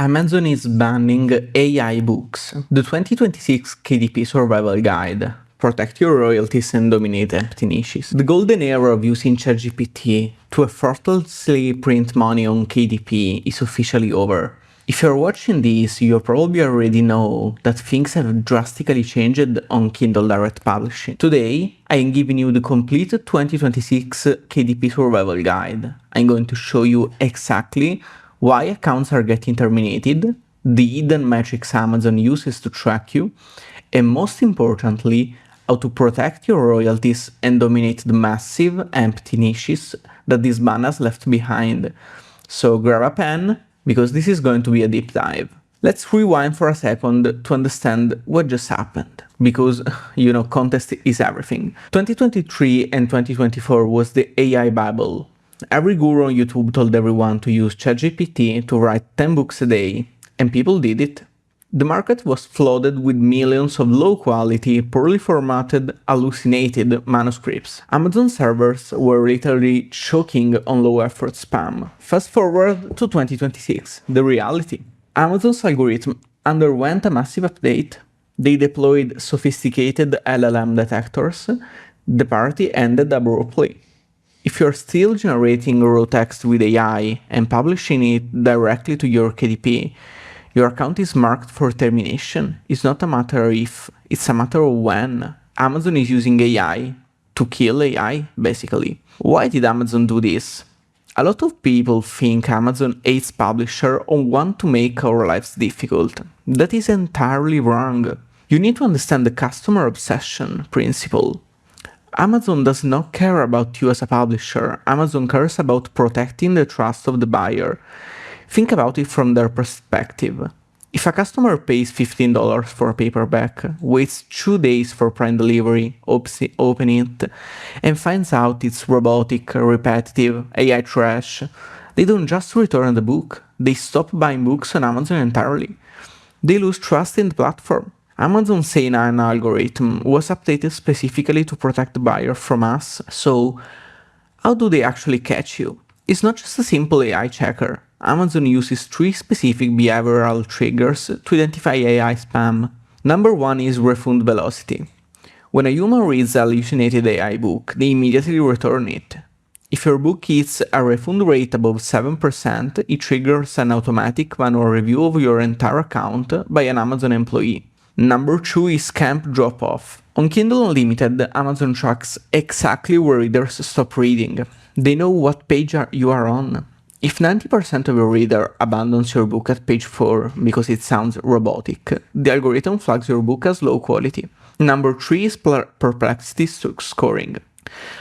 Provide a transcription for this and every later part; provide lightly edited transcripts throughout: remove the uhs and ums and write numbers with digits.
Amazon is banning AI books. The 2026 KDP Survival Guide. Protect your royalties and dominate empty niches. The golden era of using ChatGPT to effortlessly print money on KDP is officially over. If you're watching this, you probably already know that things have drastically changed on Kindle Direct Publishing. Today, I am giving you the complete 2026 KDP Survival Guide. I'm going to show you exactly why accounts are getting terminated, the hidden metrics Amazon uses to track you, and most importantly, how to protect your royalties and dominate the massive empty niches that this ban has left behind. So grab a pen, because this is going to be a deep dive. Let's rewind for a second to understand what just happened, because, context is everything. 2023 and 2024 was the AI bubble. Every guru on YouTube told everyone to use ChatGPT to write 10 books a day, and people did it. The market was flooded with millions of low-quality, poorly formatted, hallucinated manuscripts. Amazon servers were literally choking on low-effort spam. Fast forward to 2026, the reality. Amazon's algorithm underwent a massive update. They deployed sophisticated LLM detectors. The party ended abruptly. If you're still generating raw text with AI and publishing it directly to your KDP, your account is marked for termination. It's not a matter of if, it's a matter of when. Amazon is using AI to kill AI, basically. Why did Amazon do this? A lot of people think Amazon hates publishers or want to make our lives difficult. That is entirely wrong. You need to understand the customer obsession principle. Amazon does not care about you as a publisher. Amazon cares about protecting the trust of the buyer. Think about it from their perspective. If a customer pays $15 for a paperback, waits 2 days for Prime delivery, open it, and finds out it's robotic, repetitive, AI trash, they don't just return the book, they stop buying books on Amazon entirely. They lose trust in the platform. Amazon's Say9 algorithm was updated specifically to protect the buyer from us, so how do they actually catch you? It's not just a simple AI checker. Amazon uses 3 specific behavioral triggers to identify AI spam. Number 1 is refund velocity. When a human reads a hallucinated AI book, they immediately return it. If your book hits a refund rate above 7%, it triggers an automatic manual review of your entire account by an Amazon employee. Number 2 is camp drop-off. On Kindle Unlimited, Amazon tracks exactly where readers stop reading. They know what page you are on. If 90% of your reader abandons your book at page 4 because it sounds robotic, the algorithm flags your book as low quality. Number 3 is perplexity scoring.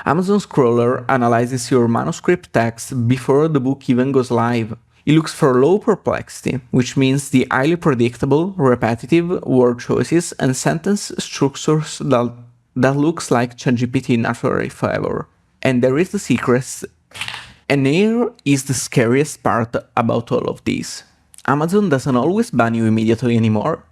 Amazon Scroller analyzes your manuscript text before the book even goes live. It looks for low perplexity, which means the highly predictable, repetitive word choices and sentence structures that looks like ChatGPT naturally forever. And there is the secret, and here is the scariest part about all of this. Amazon doesn't always ban you immediately anymore.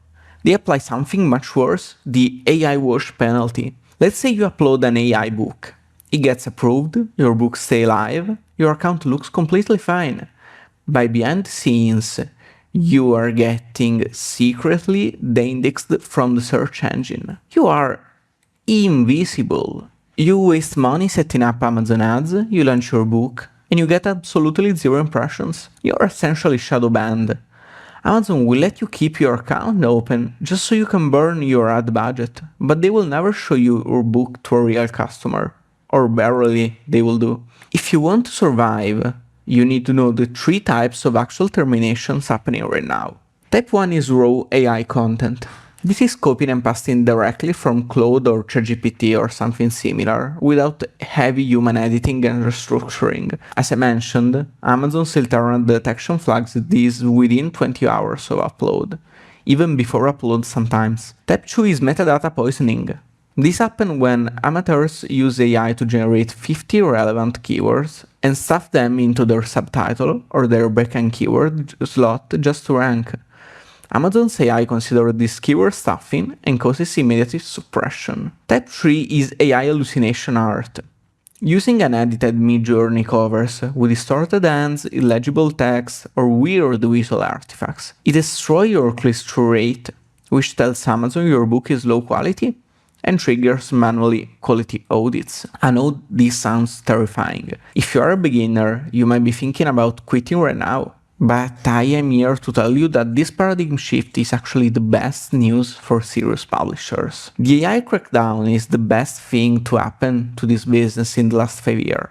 They apply something much worse, the AI wash penalty. Let's say you upload an AI book. It gets approved, your book stays live, your account looks completely fine. By behind the scenes, you are getting secretly de-indexed from the search engine. You are invisible. You waste money setting up Amazon ads, you launch your book, and you get absolutely 0 impressions. You are essentially shadow banned. Amazon will let you keep your account open just so you can burn your ad budget, but they will never show you your book to a real customer. Or barely they will do. If you want to survive, you need to know the 3 types of actual terminations happening right now. Type 1 is raw AI content. This is copying and pasting directly from Claude or ChatGPT or something similar, without heavy human editing and restructuring. As I mentioned, Amazon's internal detection flags this within 20 hours of upload, even before upload sometimes. Type 2 is metadata poisoning. This happens when amateurs use AI to generate 50 relevant keywords and stuff them into their subtitle or their backend keyword slot just to rank. Amazon's AI considers this keyword stuffing and causes immediate suppression. Type 3 is AI hallucination art. Using unedited mid-journey covers with distorted ends, illegible text, or weird visual artifacts. It destroys your click-through rate, which tells Amazon your book is low quality, and triggers manually quality audits. I know this sounds terrifying. If you are a beginner, you might be thinking about quitting right now. But I am here to tell you that this paradigm shift is actually the best news for serious publishers. The AI crackdown is the best thing to happen to this business in the last 5 years.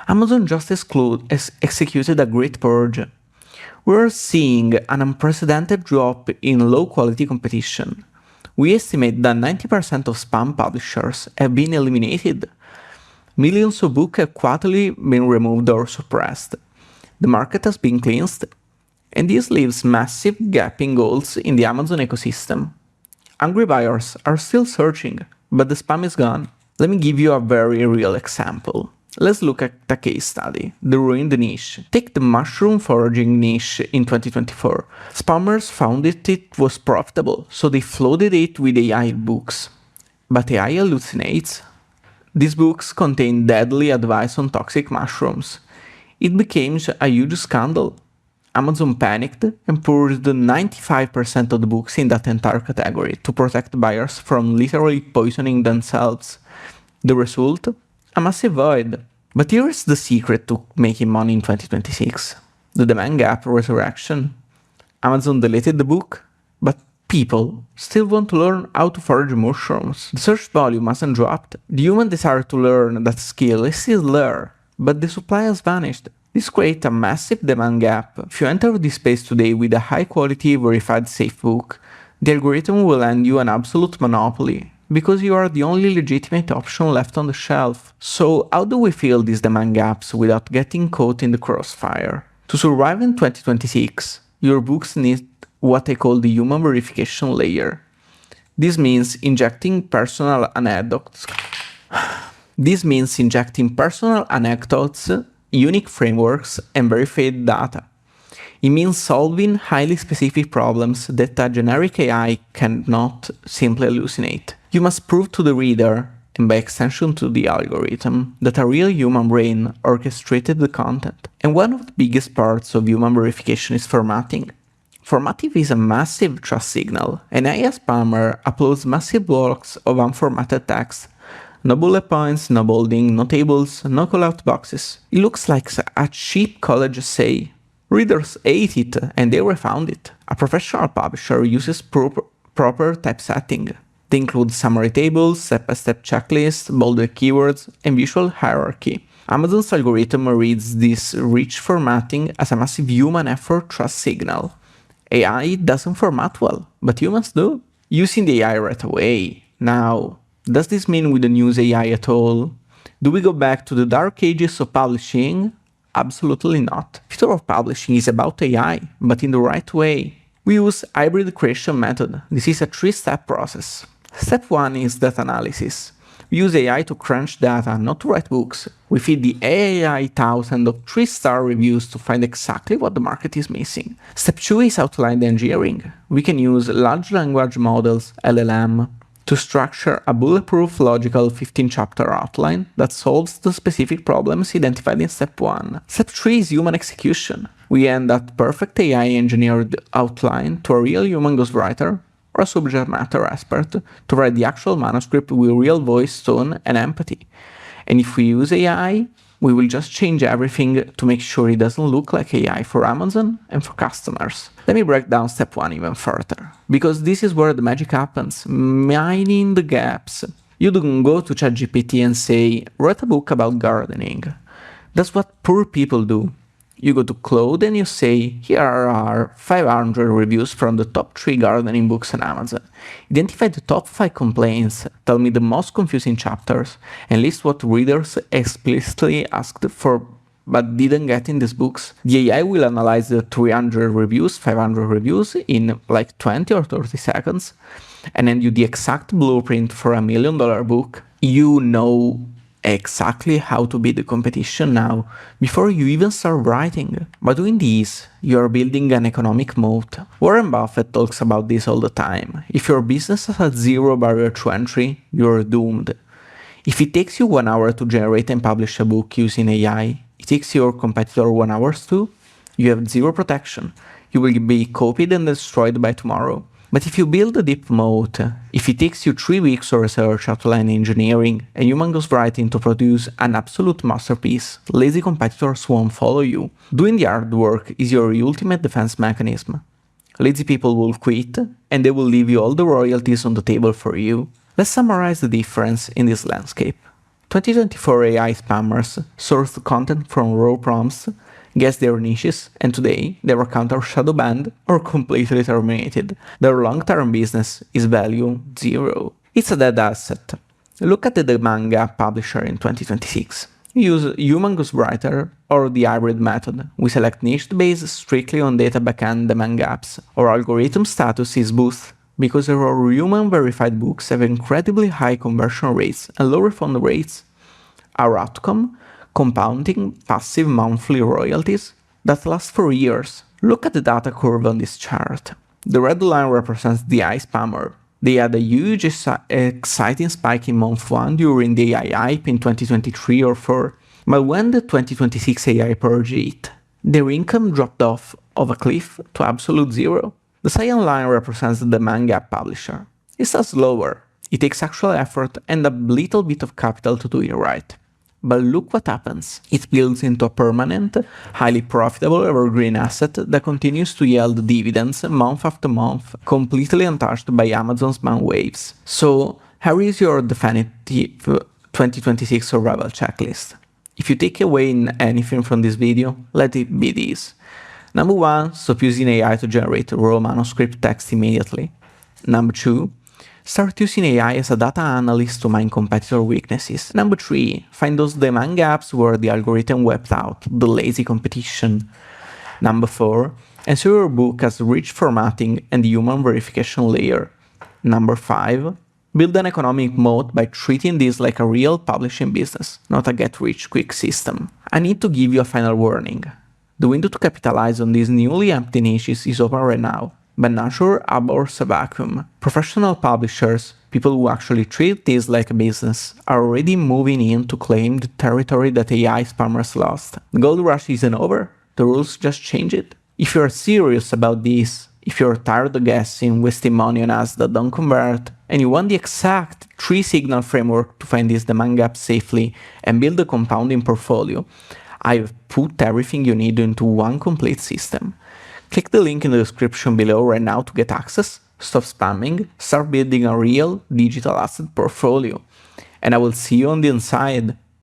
Amazon just executed a great purge. We're seeing an unprecedented drop in low-quality competition. We estimate that 90% of spam publishers have been eliminated. Millions of books have quietly been removed or suppressed. The market has been cleansed, and this leaves massive gaping holes in the Amazon ecosystem. Hungry buyers are still searching, but the spam is gone. Let me give you a very real example. Let's look at a case study, the ruined niche. Take the mushroom foraging niche in 2024. Spammers found it was profitable, so they flooded it with AI books. But AI hallucinates. These books contain deadly advice on toxic mushrooms. It became a huge scandal. Amazon panicked and purged 95% of the books in that entire category to protect buyers from literally poisoning themselves. The result? A massive void. But here is the secret to making money in 2026. The demand gap resurrection. Amazon deleted the book, but people still want to learn how to forage mushrooms. The search volume hasn't dropped. The human desire to learn that skill is still there, but the supply has vanished. This creates a massive demand gap. If you enter this space today with a high-quality, verified safe book, the algorithm will hand you an absolute monopoly, because you are the only legitimate option left on the shelf. So how do we fill these demand gaps without getting caught in the crossfire? To survive in 2026, your books need what I call the human verification layer. This means injecting personal anecdotes, unique frameworks, and verified data. It means solving highly specific problems that a generic AI cannot simply hallucinate. You must prove to the reader, and by extension to the algorithm, that a real human brain orchestrated the content. And one of the biggest parts of human verification is formatting. Formatting is a massive trust signal. An AI spammer uploads massive blocks of unformatted text. No bullet points, no bolding, no tables, no callout boxes. It looks like a cheap college essay. Readers hate it, and they refound it. A professional publisher uses proper typesetting. They include summary tables, step-by-step checklists, bolded keywords, and visual hierarchy. Amazon's algorithm reads this rich formatting as a massive human effort trust signal. AI doesn't format well, but humans do. Using the AI right away. Now, does this mean we don't use AI at all? Do we go back to the dark ages of publishing? Absolutely not. Future of publishing is about AI, but in the right way. We use hybrid creation method. This is a 3-step process. Step 1 is data analysis. We use AI to crunch data, not to write books. We feed the AI thousands of 3-star reviews to find exactly what the market is missing. Step 2 is outline engineering. We can use large language models, LLM, to structure a bulletproof logical 15-chapter outline that solves the specific problems identified in Step 1. Step 3 is human execution. We hand that perfect AI-engineered outline to a real human ghostwriter or a subject matter expert to write the actual manuscript with real voice, tone, and empathy. And if we use AI, we will just change everything to make sure it doesn't look like AI for Amazon and for customers. Let me break down Step 1 even further, because this is where the magic happens, mining the gaps. You don't go to ChatGPT and say, write a book about gardening. That's what poor people do. You go to Claude and you say, here are 500 reviews from the top 3 gardening books on Amazon. Identify the top 5 complaints, tell me the most confusing chapters, and list what readers explicitly asked for but didn't get in these books. The AI will analyze the 300 reviews, 500 reviews in like 20 or 30 seconds, and hand you the exact blueprint for $1 million book. You know exactly how to beat the competition now, before you even start writing. By doing this, you are building an economic moat. Warren Buffett talks about this all the time. If your business has 0 barrier to entry, you're doomed. If it takes you 1 hour to generate and publish a book using AI, it takes your competitor 1 hour too, you have zero protection. You will be copied and destroyed by tomorrow. But if you build a deep moat, if it takes you 3 weeks of research, outline engineering, and human ghostwriting to produce an absolute masterpiece, lazy competitors won't follow you. Doing the hard work is your ultimate defense mechanism. Lazy people will quit, and they will leave you all the royalties on the table for you. Let's summarize the difference in this landscape. 2024 AI spammers source content from raw prompts, guess their niches, and today their account are shadow banned or completely terminated. Their long-term business is value zero. It's a dead asset. Look at the manga publisher in 2026. We use human ghostwriter or the hybrid method. We select niche based strictly on data backend the manga apps. Our algorithm status is boost because our human verified books have incredibly high conversion rates and low refund rates. Our outcome? Compounding passive monthly royalties that last for years. Look at the data curve on this chart. The red line represents the AI spammer. They had a huge exciting spike in month 1 during the AI hype in 2023 or 4, but when the 2026 AI purge hit, their income dropped off of a cliff to absolute zero. The cyan line represents the manga publisher. It's slower. It takes actual effort and a little bit of capital to do it right. But look what happens. It builds into a permanent, highly profitable evergreen asset that continues to yield dividends month after month, completely untouched by Amazon's ban waves. So, here is your definitive 2026 survival checklist. If you take away anything from this video, let it be this. Number 1, stop using AI to generate raw manuscript text immediately. Number 2, start using AI as a data analyst to mine competitor weaknesses. Number 3, find those demand gaps where the algorithm wiped out the lazy competition. Number 4, ensure your book has rich formatting and human verification layer. Number 5, build an economic moat by treating this like a real publishing business, not a get-rich-quick system. I need to give you a final warning. The window to capitalize on these newly empty niches is open right now. But nature abhors a vacuum. Professional publishers, people who actually treat this like a business, are already moving in to claim the territory that AI spammers lost. The gold rush isn't over, the rules just changed. If you're serious about this, if you're tired of guessing, wasting money on ads that don't convert, and you want the exact 3-signal framework to find these demand gaps safely and build a compounding portfolio, I've put everything you need into one complete system. Click the link in the description below right now to get access, stop spamming, start building a real digital asset portfolio. And I will see you on the inside.